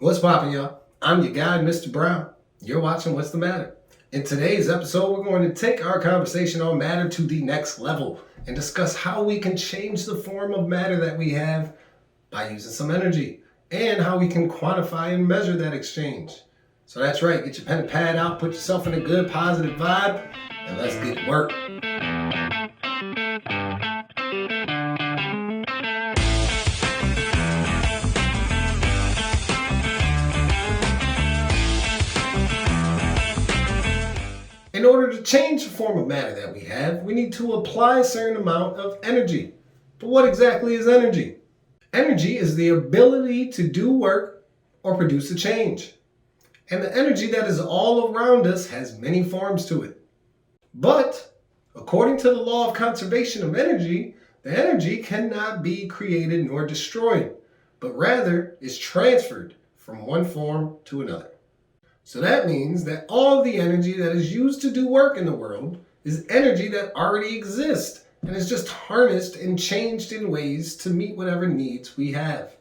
What's poppin', y'all? I'm your guy, Mr. Brown. You're watching What's the Matter? In today's episode, we're going to take our conversation on matter to the next level and discuss how we can change the form of matter that we have by using some energy and how we can quantify and measure that exchange. So that's right, get your pen and pad out, put yourself in a good positive vibe, and let's get to work. In order to change the form of matter that we have, we need to apply a certain amount of energy. But what exactly is energy? Energy is the ability to do work or produce a change. And the energy that is all around us has many forms to it. But, according to the law of conservation of energy, the energy cannot be created nor destroyed, but rather is transferred from one form to another. So that means that all the energy that is used to do work in the world is energy that already exists and is just harnessed and changed in ways to meet whatever needs we have.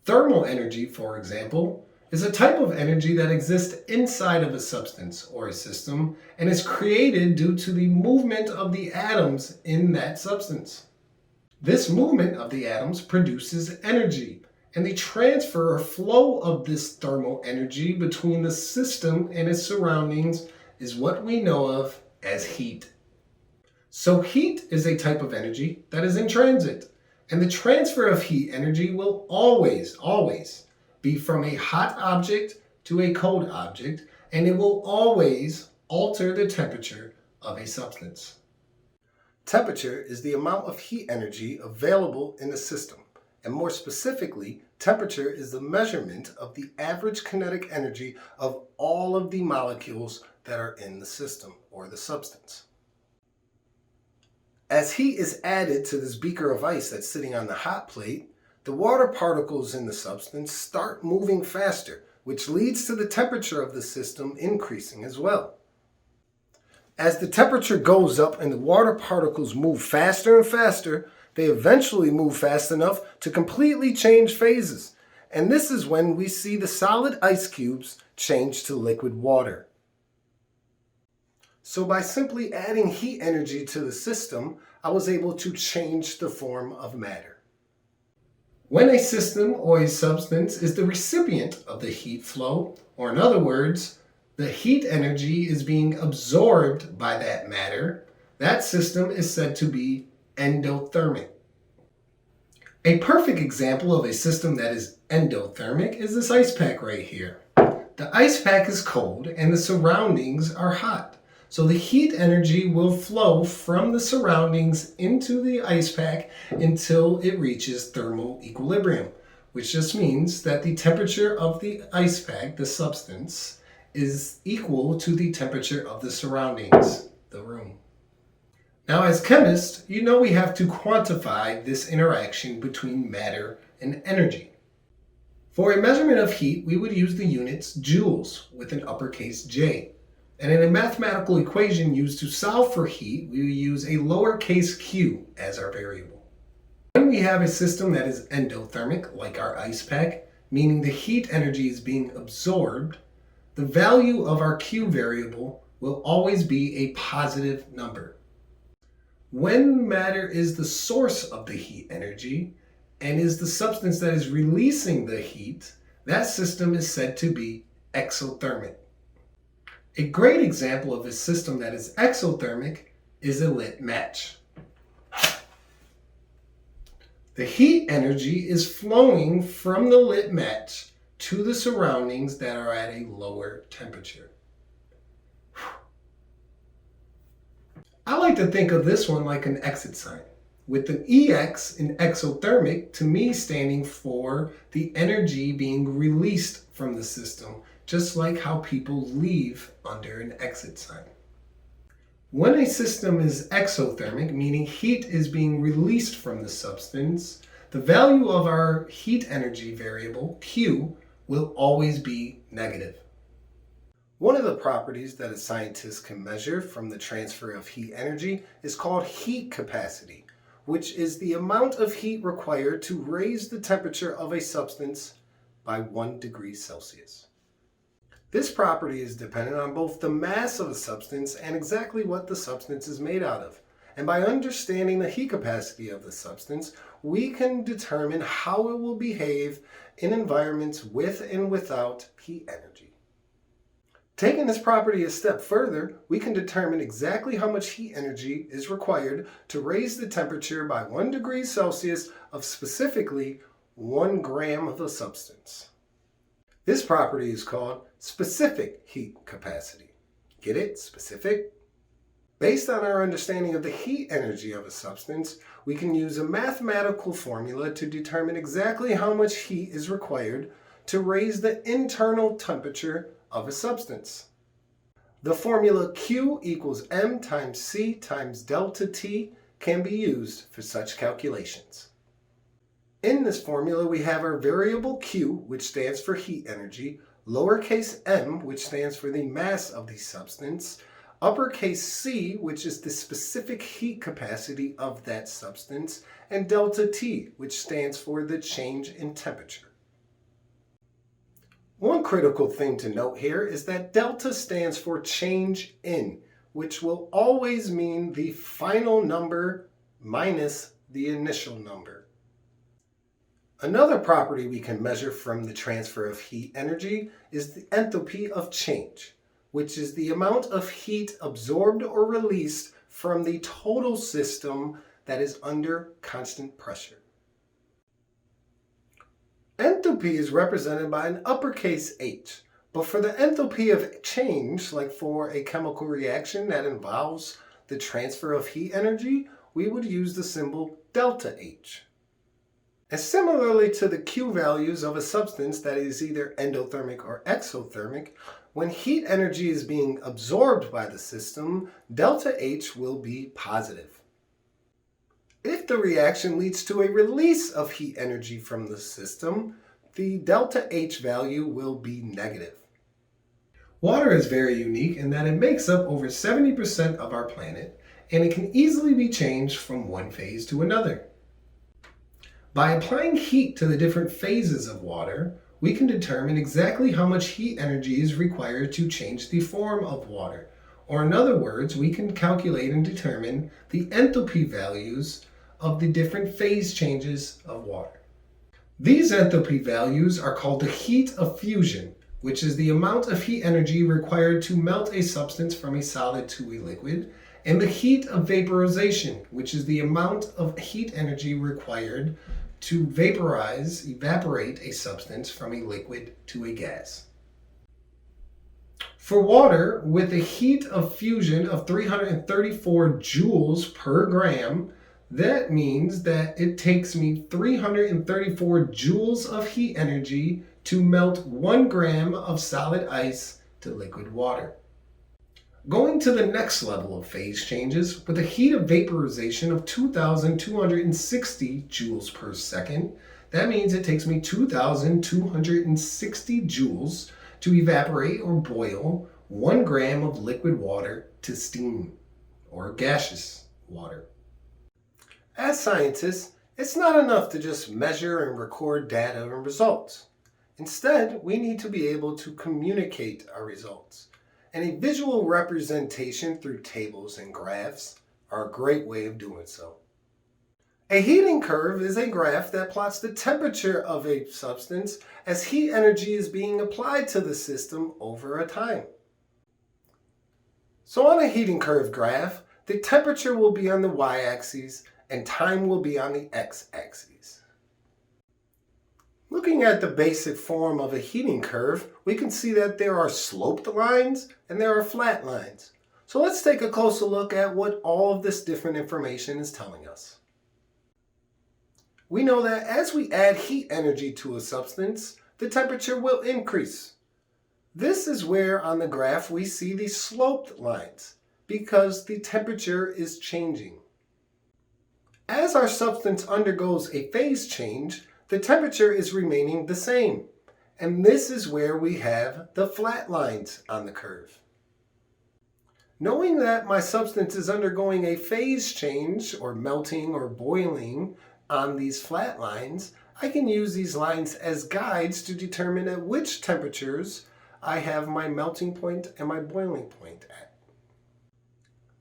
Thermal energy, for example, is a type of energy that exists inside of a substance or a system and is created due to the movement of the atoms in that substance. This movement of the atoms produces energy, and the transfer or flow of this thermal energy between the system and its surroundings is what we know of as heat. So heat is a type of energy that is in transit, and the transfer of heat energy will always be from a hot object to a cold object, and it will always alter the temperature of a substance. Temperature is the amount of heat energy available in the system. And more specifically, temperature is the measurement of the average kinetic energy of all of the molecules that are in the system or the substance. As heat is added to this beaker of ice that's sitting on the hot plate, the water particles in the substance start moving faster, which leads to the temperature of the system increasing as well. As the temperature goes up and the water particles move faster and faster, they eventually move fast enough to completely change phases. And this is when we see the solid ice cubes change to liquid water. So by simply adding heat energy to the system, I was able to change the form of matter. When a system or a substance is the recipient of the heat flow, or in other words, the heat energy is being absorbed by that matter, that system is said to be endothermic. A perfect example of a system that is endothermic is this ice pack right here. The ice pack is cold and the surroundings are hot. So the heat energy will flow from the surroundings into the ice pack until it reaches thermal equilibrium, which just means that the temperature of the ice pack, the substance, is equal to the temperature of the surroundings, the room. Now, as chemists, you know we have to quantify this interaction between matter and energy. For a measurement of heat, we would use the units joules with an uppercase J. And in a mathematical equation used to solve for heat, we would use a lowercase q as our variable. When we have a system that is endothermic, like our ice pack, meaning the heat energy is being absorbed, the value of our q variable will always be a positive number. When matter is the source of the heat energy and is the substance that is releasing the heat, that system is said to be exothermic. A great example of a system that is exothermic is a lit match. The heat energy is flowing from the lit match to the surroundings that are at a lower temperature. I like to think of this one like an exit sign, with an EX in exothermic to me standing for the energy being released from the system, just like how people leave under an exit sign. When a system is exothermic, meaning heat is being released from the substance, the value of our heat energy variable, Q, will always be negative. One of the properties that a scientist can measure from the transfer of heat energy is called heat capacity, which is the amount of heat required to raise the temperature of a substance by 1 degree Celsius. This property is dependent on both the mass of a substance and exactly what the substance is made out of. And by understanding the heat capacity of the substance, we can determine how it will behave in environments with and without heat energy. Taking this property a step further, we can determine exactly how much heat energy is required to raise the temperature by 1 degree Celsius of specifically 1 gram of a substance. This property is called specific heat capacity. Get it? Specific? Based on our understanding of the heat energy of a substance, we can use a mathematical formula to determine exactly how much heat is required to raise the internal temperature of a substance. The formula Q equals M times C times delta T can be used for such calculations. In this formula, we have our variable Q, which stands for heat energy, lowercase m, which stands for the mass of the substance, uppercase C, which is the specific heat capacity of that substance, and delta T, which stands for the change in temperature. One critical thing to note here is that delta stands for change in, which will always mean the final number minus the initial number. Another property we can measure from the transfer of heat energy is the enthalpy of change, which is the amount of heat absorbed or released from the total system that is under constant pressure. Enthalpy is represented by an uppercase H, but for the enthalpy of change, like for a chemical reaction that involves the transfer of heat energy, we would use the symbol delta H. And similarly to the Q values of a substance that is either endothermic or exothermic, when heat energy is being absorbed by the system, delta H will be positive. If the reaction leads to a release of heat energy from the system, the delta H value will be negative. Water is very unique in that it makes up over 70% of our planet, and it can easily be changed from one phase to another. By applying heat to the different phases of water, we can determine exactly how much heat energy is required to change the form of water. Or in other words, we can calculate and determine the enthalpy values of the different phase changes of water. These enthalpy values are called the heat of fusion, which is the amount of heat energy required to melt a substance from a solid to a liquid, and the heat of vaporization, which is the amount of heat energy required to evaporate a substance from a liquid to a gas. For water, with a heat of fusion of 334 joules per gram, that means that it takes me 334 joules of heat energy to melt 1 gram of solid ice to liquid water. Going to the next level of phase changes, with a heat of vaporization of 2,260 joules per second, that means it takes me 2,260 joules to evaporate or boil 1 gram of liquid water to steam, or gaseous water. As scientists, it's not enough to just measure and record data and results. Instead, we need to be able to communicate our results. And a visual representation through tables and graphs are a great way of doing so. A heating curve is a graph that plots the temperature of a substance as heat energy is being applied to the system over a time. So on a heating curve graph, the temperature will be on the y-axis and time will be on the x-axis. Looking at the basic form of a heating curve, we can see that there are sloped lines and there are flat lines. So let's take a closer look at what all of this different information is telling us. We know that as we add heat energy to a substance, the temperature will increase. This is where on the graph we see the sloped lines, because the temperature is changing. As our substance undergoes a phase change, the temperature is remaining the same, and this is where we have the flat lines on the curve. Knowing that my substance is undergoing a phase change, or melting or boiling on these flat lines, I can use these lines as guides to determine at which temperatures I have my melting point and my boiling point at.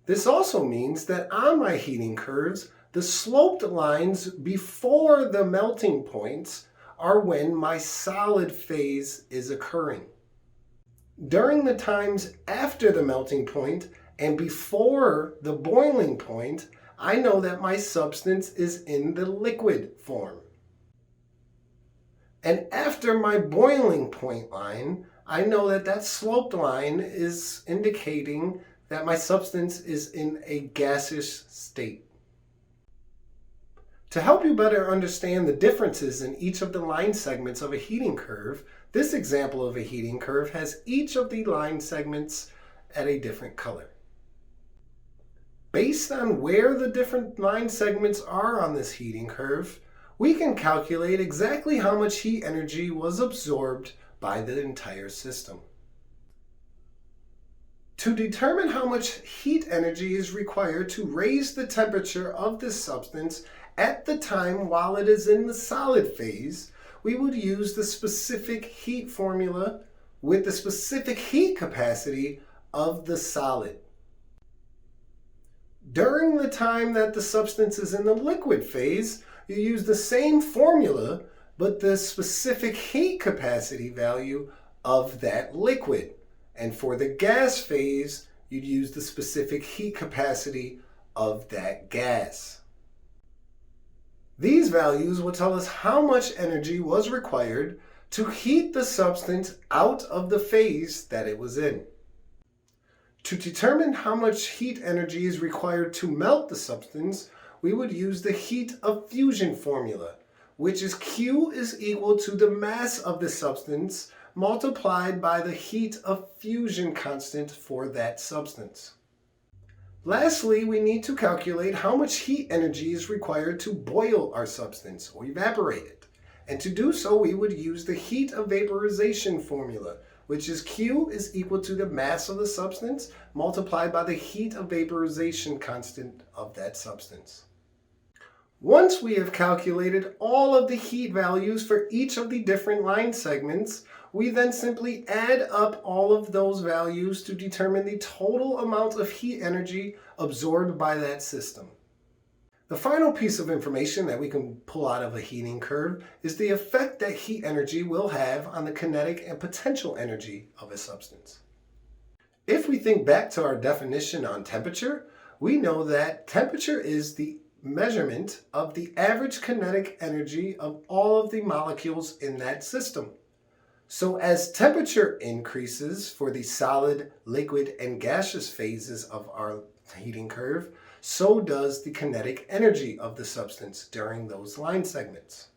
This also means that on my heating curves, the sloped lines before the melting points are when my solid phase is occurring. During the times after the melting point and before the boiling point, I know that my substance is in the liquid form. And after my boiling point line, I know that that sloped line is indicating that my substance is in a gaseous state. To help you better understand the differences in each of the line segments of a heating curve, this example of a heating curve has each of the line segments at a different color. Based on where the different line segments are on this heating curve, we can calculate exactly how much heat energy was absorbed by the entire system. To determine how much heat energy is required to raise the temperature of this substance at the time while it is in the solid phase, we would use the specific heat formula with the specific heat capacity of the solid. During the time that the substance is in the liquid phase, you use the same formula, but the specific heat capacity value of that liquid. And for the gas phase, you'd use the specific heat capacity of that gas. These values will tell us how much energy was required to heat the substance out of the phase that it was in. To determine how much heat energy is required to melt the substance, we would use the heat of fusion formula, which is Q is equal to the mass of the substance multiplied by the heat of fusion constant for that substance. Lastly, we need to calculate how much heat energy is required to boil our substance or evaporate it. And to do so, we would use the heat of vaporization formula, which is Q is equal to the mass of the substance multiplied by the heat of vaporization constant of that substance. Once we have calculated all of the heat values for each of the different line segments, we then simply add up all of those values to determine the total amount of heat energy absorbed by that system. The final piece of information that we can pull out of a heating curve is the effect that heat energy will have on the kinetic and potential energy of a substance. If we think back to our definition on temperature, we know that temperature is the measurement of the average kinetic energy of all of the molecules in that system. So as temperature increases for the solid, liquid, and gaseous phases of our heating curve, so does the kinetic energy of the substance during those line segments.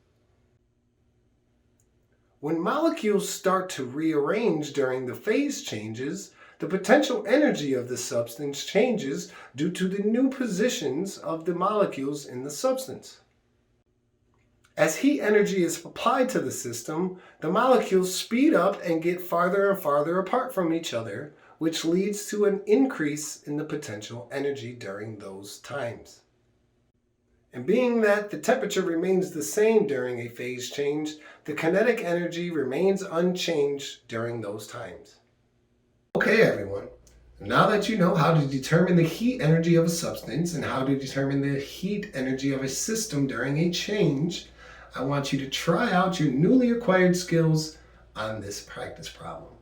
When molecules start to rearrange during the phase changes, the potential energy of the substance changes due to the new positions of the molecules in the substance. As heat energy is applied to the system, the molecules speed up and get farther and farther apart from each other, which leads to an increase in the potential energy during those times. And being that the temperature remains the same during a phase change, the kinetic energy remains unchanged during those times. Okay everyone, now that you know how to determine the heat energy of a substance and how to determine the heat energy of a system during a change, I want you to try out your newly acquired skills on this practice problem.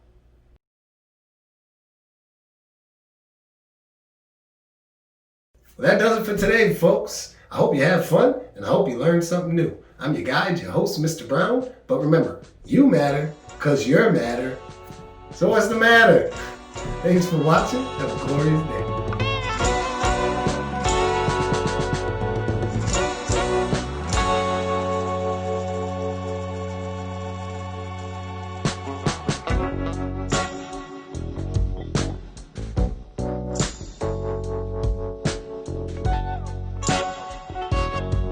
Well, that does it for today, folks. I hope you have fun and I hope you learned something new. I'm your guide, your host, Mr. Brown. But remember, you matter because you're matter. So what's the matter? Thanks for watching. Have a glorious day.